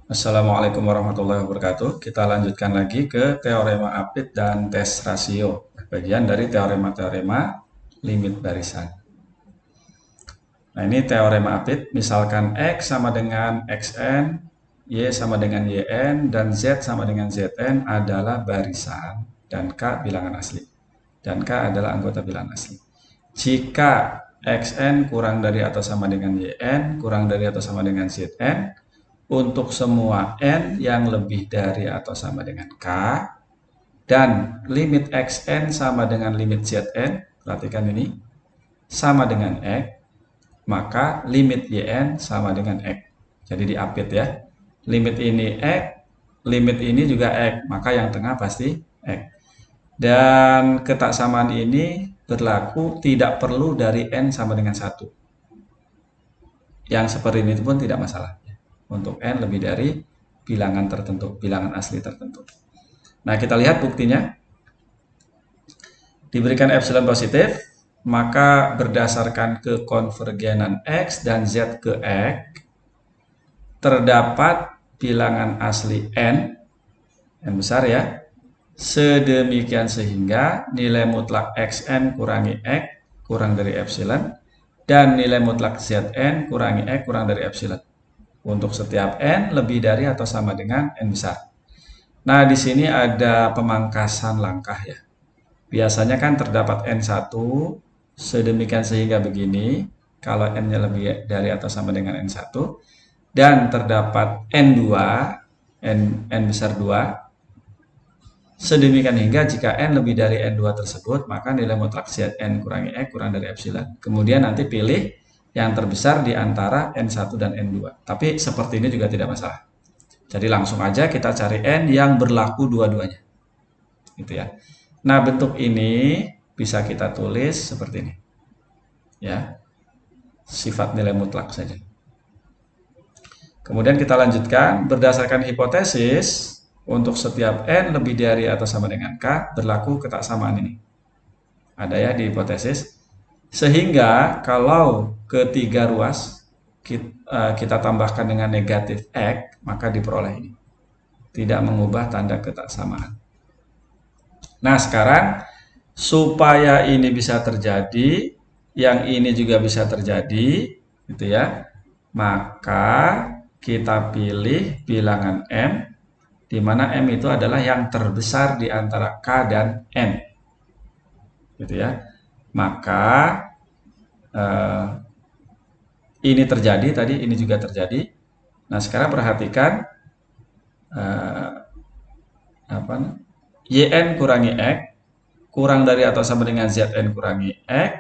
Assalamualaikum warahmatullahi wabarakatuh. Kita lanjutkan lagi ke teorema apit dan tes rasio. Bagian dari teorema-teorema limit barisan. Nah, ini teorema apit. Misalkan X sama dengan XN, Y sama dengan YN, dan Z sama dengan ZN adalah barisan, dan K bilangan asli. Dan K adalah anggota bilangan asli. Jika XN kurang dari atau sama dengan YN, kurang dari atau sama dengan ZN, untuk semua N yang lebih dari atau sama dengan K, dan limit Xn sama dengan limit Zn, perhatikan ini, sama dengan X, maka limit Yn sama dengan X. Jadi diapit ya. Limit ini X, limit ini juga X, maka yang tengah pasti X. Dan ketaksamaan ini berlaku tidak perlu dari N sama dengan 1. Yang seperti ini pun tidak masalah. Untuk N lebih dari bilangan tertentu, bilangan asli tertentu. Nah, kita lihat buktinya. Diberikan epsilon positif, maka berdasarkan kekonvergenan X dan Z ke X, terdapat bilangan asli N besar ya, sedemikian sehingga nilai mutlak Xn kurangi X kurang dari epsilon, dan nilai mutlak Zn kurangi X kurang dari epsilon. Untuk setiap N lebih dari atau sama dengan N besar. Nah, di sini ada pemangkasan langkah ya. Biasanya kan terdapat N1 sedemikian sehingga begini, kalau N-nya lebih dari atau sama dengan N1, dan terdapat N2, N besar 2, sedemikian hingga jika N lebih dari N2 tersebut, maka nilai mutlak Zn kurangi X kurang dari epsilon. Kemudian nanti pilih yang terbesar di antara N1 dan N2. Tapi seperti ini juga tidak masalah. Jadi langsung aja kita cari N yang berlaku dua-duanya. Gitu ya. Nah, bentuk ini bisa kita tulis seperti ini. Ya. Sifat nilai mutlak saja. Kemudian kita lanjutkan, berdasarkan hipotesis, untuk setiap N lebih dari atau sama dengan K, berlaku ketaksamaan ini. Ada ya di hipotesis. Sehingga kalau ketiga ruas kita tambahkan dengan negatif X, maka diperoleh ini. Tidak mengubah tanda ketaksamaan. Nah, sekarang supaya ini bisa terjadi, yang ini juga bisa terjadi, gitu ya. Maka kita pilih bilangan M, di mana M itu adalah yang terbesar di antara K dan N. Gitu ya. Maka ini terjadi tadi, ini juga terjadi. Nah, sekarang perhatikan YN kurangi X kurang dari atau sama dengan Zn kurangi X,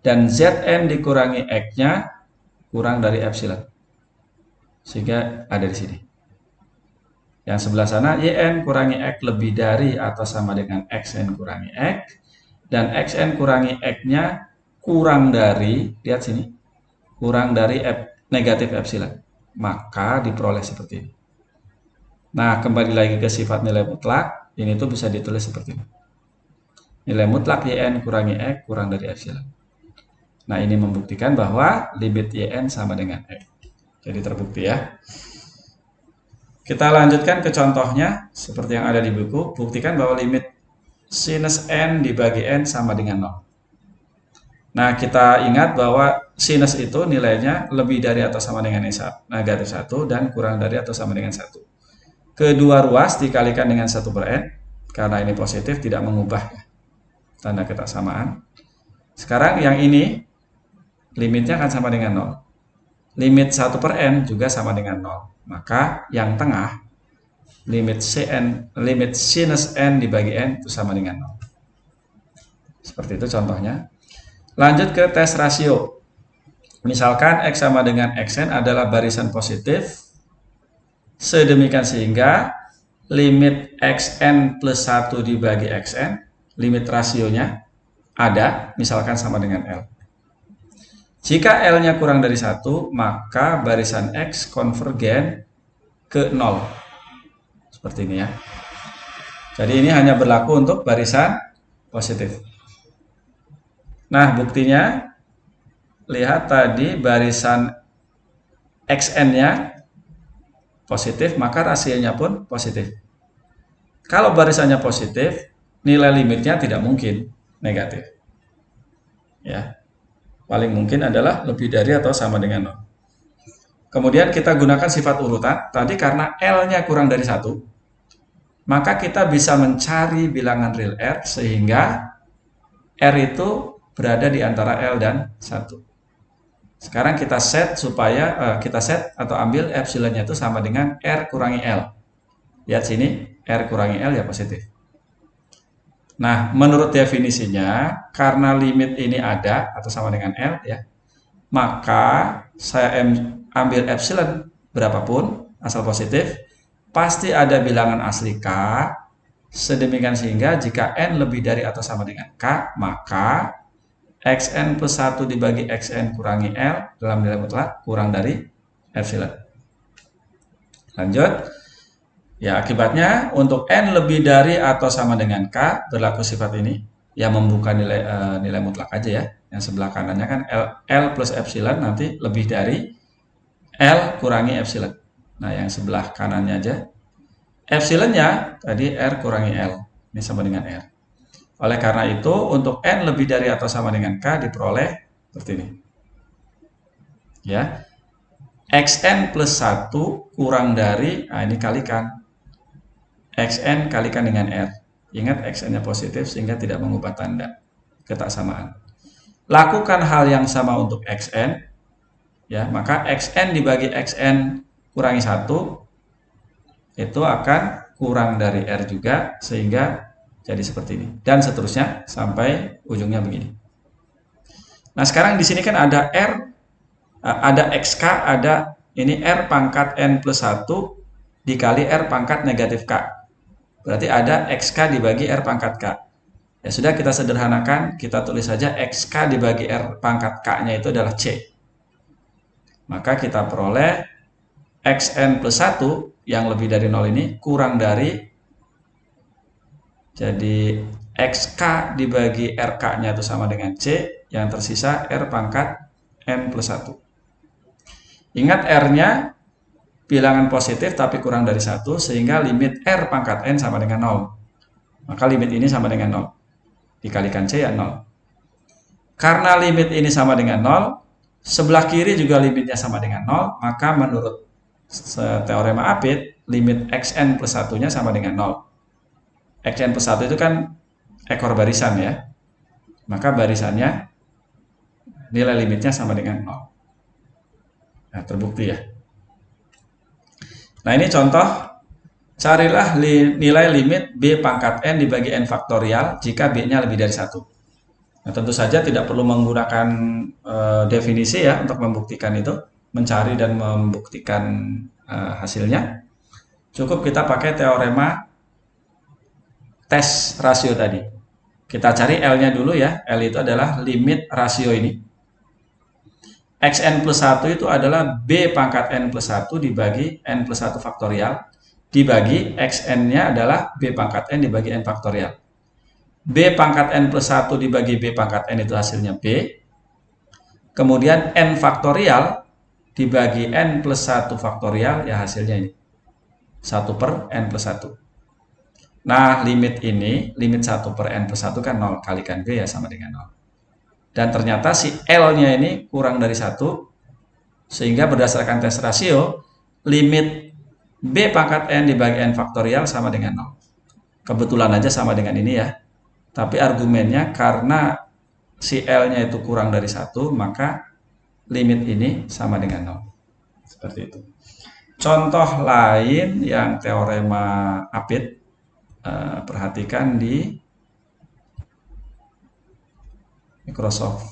dan Zn dikurangi X-nya kurang dari epsilon. Sehingga ada di sini. Yang sebelah sana YN kurangi X lebih dari atau sama dengan Xn kurangi X, dan Xn kurangi X-nya kurang dari, lihat sini, kurang dari negatif epsilon. Maka diperoleh seperti ini. Nah, kembali lagi ke sifat nilai mutlak, ini tuh bisa ditulis seperti ini. Nilai mutlak Yn kurangi X kurang dari epsilon. Nah, ini membuktikan bahwa limit Yn sama dengan X. Jadi terbukti ya. Kita lanjutkan ke contohnya, seperti yang ada di buku. Buktikan bahwa limit sinus N dibagi N sama dengan 0. Nah, kita ingat bahwa sinus itu nilainya lebih dari atau sama dengan negatif 1 dan kurang dari atau sama dengan 1. Kedua ruas dikalikan dengan 1 per N, karena ini positif tidak mengubah tanda ketaksamaan. Sekarang yang ini limitnya akan sama dengan 0. Limit 1 per N juga sama dengan 0. Maka yang tengah limit sinus N dibagi N itu sama dengan 0. Seperti itu contohnya. Lanjut ke tes rasio. Misalkan X sama dengan Xn adalah barisan positif, sedemikian sehingga limit Xn plus 1 dibagi Xn, limit rasionya ada, misalkan sama dengan L. Jika L-nya kurang dari 1, maka barisan X konvergen ke 0. Seperti ini ya. Jadi ini hanya berlaku untuk barisan positif. Nah, buktinya, lihat tadi barisan Xn-nya positif, maka rasionya pun positif. Kalau barisannya positif, nilai limitnya tidak mungkin negatif. Ya, paling mungkin adalah lebih dari atau sama dengan 0. Kemudian kita gunakan sifat urutan. Tadi karena L-nya kurang dari 1, maka kita bisa mencari bilangan real R sehingga R itu berada di antara L dan 1. Sekarang kita set supaya kita set atau ambil epsilonnya itu sama dengan R kurangi L. Lihat sini, R kurangi L ya positif. Nah, menurut definisinya, karena limit ini ada atau sama dengan L ya, maka saya ambil epsilon berapapun, asal positif, pasti ada bilangan asli K, sedemikian sehingga jika N lebih dari atau sama dengan K, maka Xn plus 1 dibagi Xn kurangi L dalam nilai mutlak kurang dari epsilon. Lanjut. Ya, akibatnya untuk N lebih dari atau sama dengan K, berlaku sifat ini. Ya, membuka nilai mutlak aja ya. Yang sebelah kanannya kan L plus epsilon, nanti lebih dari L kurangi epsilon. Nah, yang sebelah kanannya aja. Epsilonnya tadi R kurangi L. Ini sama dengan R. Oleh karena itu, untuk N lebih dari atau sama dengan K diperoleh seperti ini. Ya. Xn plus 1 kurang dari, nah ini kalikan. Xn kalikan dengan R. Ingat Xn-nya positif sehingga tidak mengubah tanda ketaksamaan. Lakukan hal yang sama untuk Xn. Ya, maka Xn dibagi Xn kurangi 1 itu akan kurang dari R juga sehingga jadi seperti ini. Dan seterusnya sampai ujungnya begini. Nah, sekarang di sini kan ada R, ada XK, ada ini R pangkat N plus 1 dikali R pangkat negatif K. Berarti ada XK dibagi R pangkat K. Ya sudah, kita sederhanakan, kita tulis saja XK dibagi R pangkat K-nya itu adalah C. Maka kita peroleh Xn plus 1 yang lebih dari 0 ini kurang dari, jadi XK dibagi RK-nya itu sama dengan C, yang tersisa R pangkat N plus 1. Ingat R-nya bilangan positif tapi kurang dari 1 sehingga limit R pangkat N sama dengan 0. Maka limit ini sama dengan 0. Dikalikan C ya 0. Karena limit ini sama dengan 0, sebelah kiri juga limitnya sama dengan 0, maka menurut teorema Apit, limit Xn plus 1-nya sama dengan 0. Xn plus 1 itu kan ekor barisan ya. Maka barisannya nilai limitnya sama dengan 0. Nah, terbukti ya. Nah, ini contoh, carilah nilai limit B pangkat N dibagi N faktorial jika B-nya lebih dari 1. Nah, tentu saja tidak perlu menggunakan definisi ya untuk membuktikan itu, mencari dan membuktikan hasilnya. Cukup kita pakai teorema tes rasio tadi. Kita cari L-nya dulu ya. L itu adalah limit rasio ini. Xn plus 1 itu adalah B pangkat N plus 1 dibagi N plus 1 faktorial, dibagi Xn-nya adalah B pangkat N dibagi N faktorial. B pangkat N plus 1 dibagi B pangkat N itu hasilnya B. Kemudian N faktorial dibagi N plus 1 faktorial, ya hasilnya ini. 1 per N plus 1. Nah, limit ini, limit 1 per N plus 1 kan 0, kalikan B ya sama dengan 0. Dan ternyata si L-nya ini kurang dari 1, sehingga berdasarkan tes rasio, limit B pangkat N dibagi N faktorial sama dengan 0. Kebetulan aja sama dengan ini ya. Tapi argumennya karena si L-nya itu kurang dari 1, maka limit ini sama dengan 0. Seperti itu. Contoh lain yang teorema Apit, perhatikan di Microsoft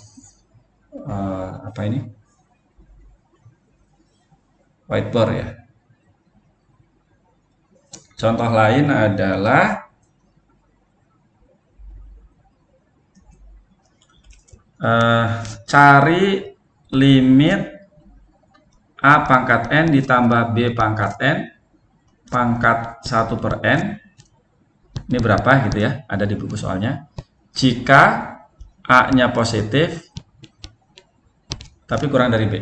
apa ini, whiteboard ya. Contoh lain adalah cari limit A pangkat N ditambah B pangkat N pangkat 1 per N. Ini berapa gitu ya, ada di buku soalnya. Jika A-nya positif tapi kurang dari B.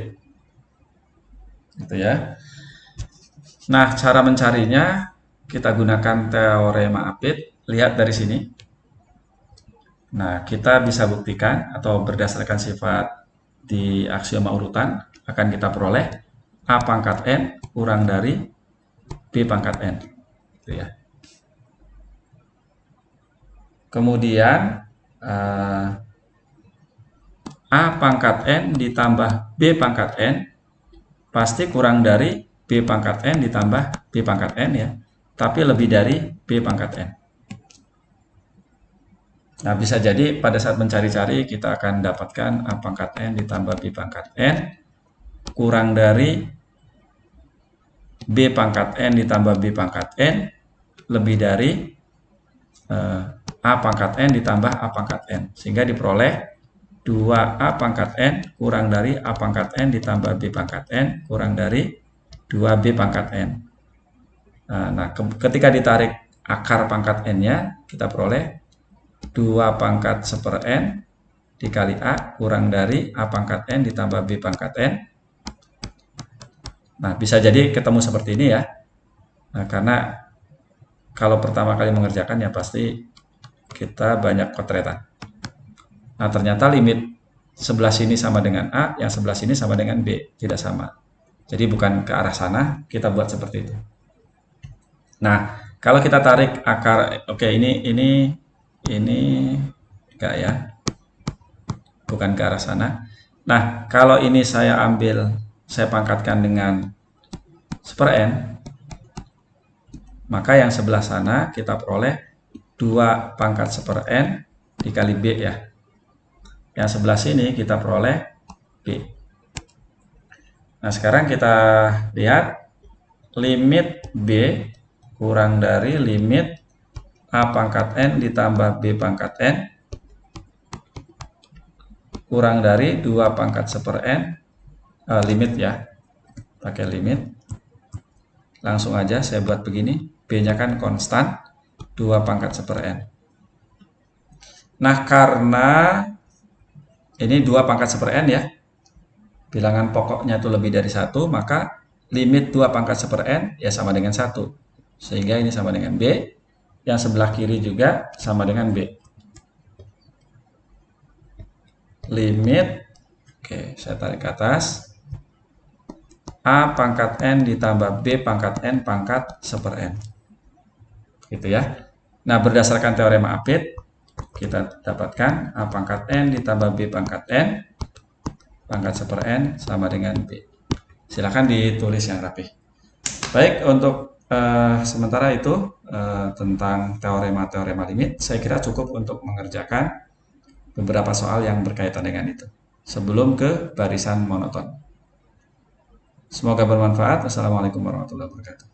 Gitu ya. Nah, cara mencarinya kita gunakan teorema Apit. Lihat dari sini. Nah, kita bisa buktikan atau berdasarkan sifat di aksioma urutan akan kita peroleh A pangkat N kurang dari B pangkat N. Gitu ya. Kemudian A pangkat N ditambah B pangkat N pasti kurang dari B pangkat N ditambah B pangkat N ya, tapi lebih dari B pangkat N. Nah, bisa jadi pada saat mencari-cari kita akan dapatkan A pangkat N ditambah B pangkat N kurang dari B pangkat N ditambah B pangkat N lebih dari A pangkat N ditambah A pangkat N. Sehingga diperoleh 2A pangkat N kurang dari A pangkat N ditambah B pangkat N kurang dari 2B pangkat N. Nah, ketika ditarik akar pangkat N-nya, kita peroleh 2 pangkat 1 N dikali A kurang dari A pangkat N ditambah B pangkat N. Nah, bisa jadi ketemu seperti ini ya. Nah, karena kalau pertama kali mengerjakan ya pasti kita banyak kotretan. Nah, ternyata limit sebelah sini sama dengan A, yang sebelah sini sama dengan B, tidak sama. Jadi bukan ke arah sana, kita buat seperti itu. Nah, kalau kita tarik akar, oke, ini enggak ya, bukan ke arah sana. Nah, kalau ini saya pangkatkan dengan 1/n, maka yang sebelah sana kita peroleh 2 pangkat 1/n dikali B ya. Yang sebelah sini kita peroleh B. Nah, sekarang kita lihat limit B kurang dari limit A pangkat N ditambah B pangkat N kurang dari 2 pangkat 1/n limit ya. Pakai limit. Langsung aja saya buat begini. B-nya kan konstan 2 pangkat 1/n. Nah, karena ini 2 pangkat 1/n ya, bilangan pokoknya itu lebih dari 1, maka limit 2 pangkat 1/n ya sama dengan 1. Sehingga ini sama dengan B, yang sebelah kiri juga sama dengan B. Limit, oke, saya tarik ke atas, A pangkat N ditambah B pangkat N pangkat 1/n. Gitu ya. Nah, berdasarkan teorema Apit, kita dapatkan A pangkat N ditambah B pangkat N pangkat 1/n sama dengan B. Silahkan ditulis yang rapi. Baik, untuk sementara itu tentang teorema-teorema limit, saya kira cukup untuk mengerjakan beberapa soal yang berkaitan dengan itu sebelum ke barisan monoton. Semoga bermanfaat. Wassalamualaikum warahmatullahi wabarakatuh.